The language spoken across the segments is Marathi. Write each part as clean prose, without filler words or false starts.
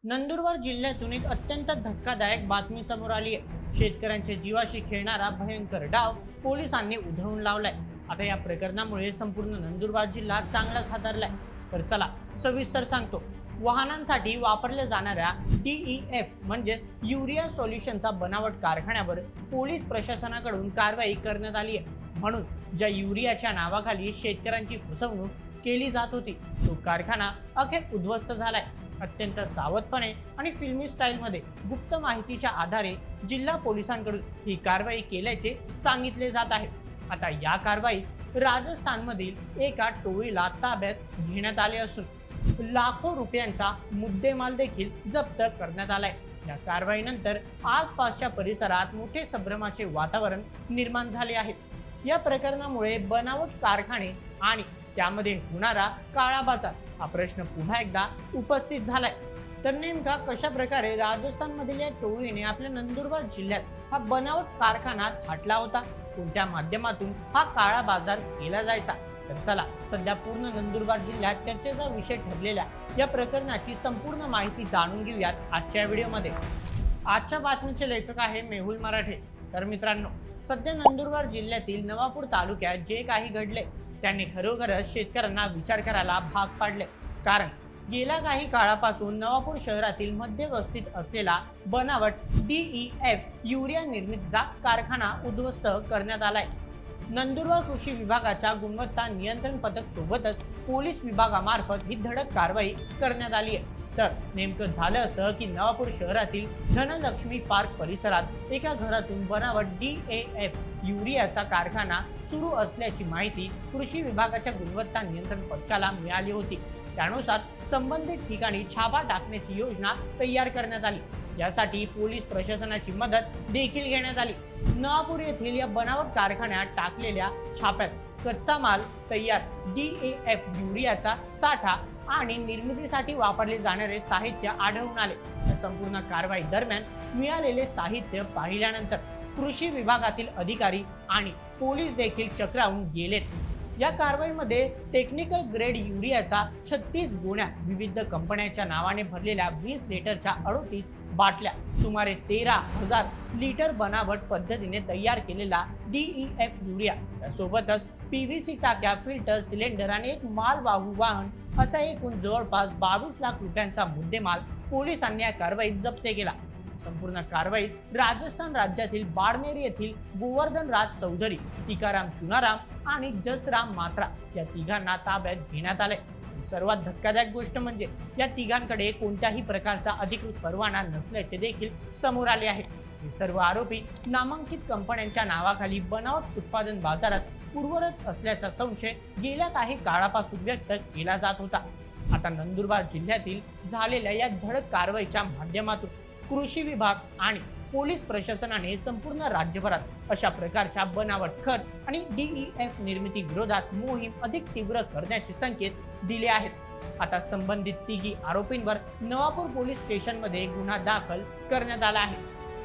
नंदुरबार जिल्ह्यातून एक अत्यंत धक्कादायक बातमी समोर आली आहे। शेतकऱ्यांच्या जीवाशी खेळणारा भयंकर डाव पोलिसांनी उधळून लावलाय। आता या प्रकरणामुळे संपूर्ण नंदुरबार जिल्हा चांगलाच हादरलाय। तर चला सविस्तर सांगतो। वाहनांसाठी वापरल्या जाणाऱ्या DEF म्हणजेच युरिया सोल्युशनचा बनावट कारखान्यावर पोलीस प्रशासनाकडून कारवाई करण्यात आली आहे। म्हणून ज्या युरियाच्या नावाखाली शेतकऱ्यांची फसवणूक केली जात होती तो कारखाना अखेर उद्ध्वस्त झालाय। अत्यंत सावधपणे आणि फिल्मी स्टाईलमध्ये गुप्त माहितीच्या आधारे जिल्हा पोलिसांकडून ही कारवाई केल्याचे सांगितले जात आहे। आता या कारवाईत राजस्थानमधील एका टोळीला ताब्यात घेण्यात आले असून लाखो रुपयांचा मुद्देमाल देखील जप्त करण्यात आलाय। या कारवाईनंतर आसपासच्या परिसरात मोठे संभ्रमाचे वातावरण निर्माण झाले आहे। या प्रकरणामुळे बनावट कारखाने आणि त्यामध्ये होणारा काळा बाजार हा प्रश्न पुन्हा एकदा उपस्थित झालाय। तर नेमका कशा प्रकारे राजस्थानमधील या टोळीने आपल्या नंदुरबार जिल्ह्यात हा बनावट कारखाना थाटला होता, कोणत्या माध्यमातून हा काळा बाजार केला जायचा, तर चला सध्या पूर्ण नंदुरबार जिल्ह्यात चर्चेचा विषय ठरलेल्या या प्रकरणाची संपूर्ण माहिती जाणून घेऊयात आजच्या व्हिडिओमध्ये। आजच्या बातमीचे लेखक आहे मेहुल मराठे। तर मित्रांनो, सध्या नंदुरबार जिल्ह्यातील नवापूर तालुक्यात जे काही घडले त्यांनी खरोखरच शेतकऱ्यांना विचार करायला भाग पाडले। कारण गेल्या काही काळापासून नवापूर शहरातील मध्यवस्तीत असलेला बनावट DEF युरिया निर्मितीचा कारखाना उद्ध्वस्त करण्यात आलाय। नंदुरबार कृषी विभागाच्या गुणवत्ता नियंत्रण पथक सोबतच पोलीस विभागामार्फत ही धडक कारवाई करण्यात आली आहे। तर नेमकं झालं असं की नवापूर शहरातील धनलक्ष्मी पार्क परिसरात एका घरातून बनावट DEF युरियाचा कारखाना सुरू असल्याची माहिती कृषी विभागाच्या गुणवत्ता नियंत्रण पथकाला मिळाली होती। त्यानुसार संबंधित ठिकाणी छापा टाकण्याची योजना तयार करण्यात आली। यासाठी पोलीस प्रशासनाची मदत देखील घेण्यात आली। नवापूर येथील या बनावट कारखान्यात टाकलेल्या छाप्यात कच्चा माल, तयार DEF युरियाचा साठा आणि निर्मितीसाठी वापरले जाणारे साहित्य आढळून आले। या संपूर्ण कारवाई दरम्यान मिळालेले साहित्य पाहिल्यानंतर कृषी विभागातील अधिकारी आणि पोलीस देखील चक्रावून गेलेत। या कारवाईमध्ये टेक्निकल ग्रेड युरियाचा 36 गोण्या, विविध कंपन्यांच्या नावाने भरलेल्या 20 लिटरच्या 38 बाटल्या, सुमारे 13,000 लिटर बनावट पद्धतीने तयार केलेला DEF युरिया, त्यासोबतच PVC टाक्या, फिल्टर, सिलेंडर आणि एक मालवाहू वाहन असा एकूण जवळपास 22 लाख रुपयांचा मुद्देमाल पोलिसांनी या कारवाईत जप्त केला। संपूर्ण कारवाईत राजस्थान राज्यातील बाड़मेर येथील गोवर्धन राज चौधरी, टीकाराम चुनाराम आणि जसराम मात्रा या तिघांना ताब्यात घेण्यात आले। सर्वात धक्कादायक गोष्ट म्हणजे या तिघांकडे कोणत्याही प्रकारचा अधिकृत परवाना नसल्याचे देखील समोर आले आहे। हे सर्व आरोपी नामांकित कंपन्यांच्या नावाखाली बनावट उत्पादन बाजारात पुरवत असल्याचा संशय गेल्या काही काळापासून व्यक्त केला जात होता। आता नंदुरबार जिल्ह्यातील झालेल्या या धडक कारवाईच्या माध्यमातून कृषी विभाग आणि पोलीस प्रशासनाने संपूर्ण राज्यभरात अशा प्रकारच्या बनावट खत आणि DEF निर्मिती विरोधात मोहीम अधिक तीव्र करण्याचे संकेत दिले आहेत। आता संबंधित तिघी आरोपींवर नवापूर पोलीस स्टेशनमध्ये गुन्हा दाखल करण्यात आला आहे।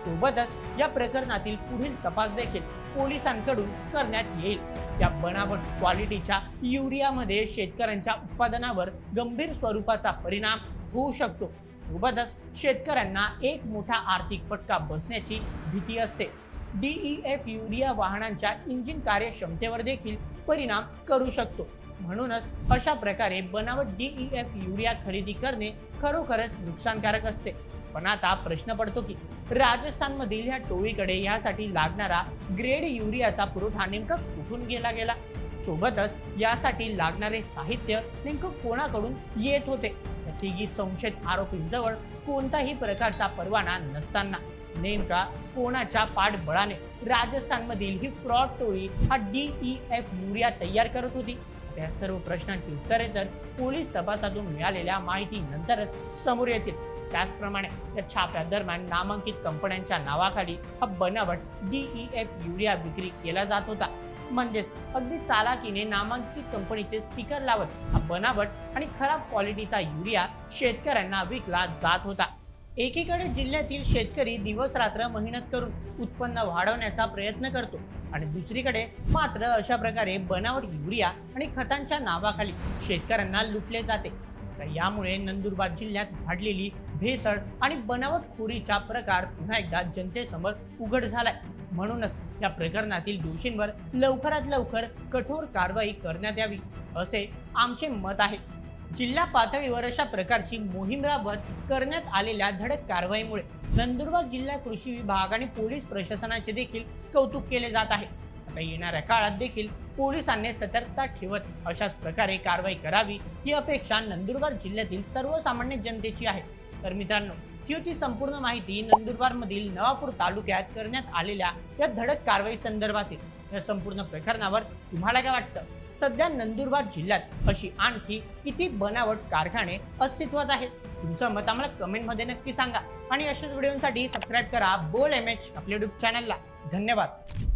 सोबतच या प्रकरणातील पुढील तपास देखील पोलिसांकडून करण्यात येईल। या बनावट क्वालिटीच्या युरियामध्ये शेतकऱ्यांच्या उत्पादनावर गंभीर स्वरूपाचा परिणाम होऊ शकतो। सोबतच शेतकऱ्यांना एक मोठा आर्थिक फटका बसण्याची भीती असते। DEF युरिया वाहनांच्या इंजिन कार्यक्षमतेवर देखील परिणाम करू शकतो। म्हणूनच अशा प्रकारे बनावट DEF युरिया खरेदी करणे खरोखरच नुकसानकारक असते। पण आता प्रश्न पडतो की राजस्थानमधील ह्या टोळीकडे यासाठी लागणारा ग्रेड युरियाचा पुरवठा नेमका कुठून गेला, सोबतच यासाठी लागणारे साहित्य नेमकं कोणाकडून येत होते। या तिघी संशयित आरोपींजवळ कोणताही प्रकारचा परवाना नसताना नेमका कोणाच्या पाठबळाने राजस्थानमधील ही फ्रॉड टोळी हा DEF युरिया तयार करत होती? त्या सर्व प्रश्नांची उत्तरे तर पोलीस तपासातून मिळालेल्या माहितीनंतरच समोर येतील। त्याचप्रमाणे या छाप्या दरम्यान नामांकित कंपन्यांच्या नावाखाली हा बनावट DEF युरिया विक्री केला जात होता। म्हणजेच अगदी चालाकीने नामांकित कंपनीचे स्टिकर लावत हा बनावट आणि खराब क्वालिटीचा युरिया शेतकऱ्यांना विकला जात होता। एकीकडे जिल्ह्यातील शेतकरी दिवस रात्र मेहनत करून उत्पन्न वाढवण्याचा प्रयत्न करतो आणि दुसरीकडे मात्र अशा प्रकारे बनावट युरिया आणि खतांच्या नावाखाली शेतकऱ्यांना लुटले जाते। तर यामुळे नंदुरबार जिल्ह्यात वाढलेली भेसळ आणि बनावटखोरीचा प्रकार पुन्हा एकदा जनतेसमोर उघड झालाय। म्हणूनच या प्रकरणातील दोषींवर लवकरात लवकर कठोर कारवाई करण्यात यावी असे आमचे मत आहे। जिल्हा पातळीवर अशा प्रकारची मोहीम राबवत करण्यात आलेल्या धडक कारवाईमुळे नंदुरबार जिल्हा कृषी विभाग आणि पोलीस प्रशासनाचे देखील कौतुक केले जात आहे। आता येणाऱ्या काळात देखील पोलिसांनी सतर्कता ठेवत अशाच प्रकारे कारवाई करावी ही अपेक्षा नंदुरबार जिल्ह्यातील सर्वसामान्य जनतेची आहे। तर मित्रांनो, ही होती संपूर्ण माहिती नंदुरबार मधील नवापूर तालुक्यात करण्यात आलेल्या या धडक कारवाई संदर्भातील। या संपूर्ण प्रकरणावर तुम्हाला काय वाटतं? सध्या नंदुरबार जिल्ह्यात अशी आणखी किती बनावट कारखाने अस्तित्वात आहेत? तुमचं मत आम्हाला कमेंट मध्ये नक्की सांगा आणि अशाच व्हिडिओसाठी सबस्क्राईब करा बोल MH आपल्या YouTube चॅनलला। धन्यवाद।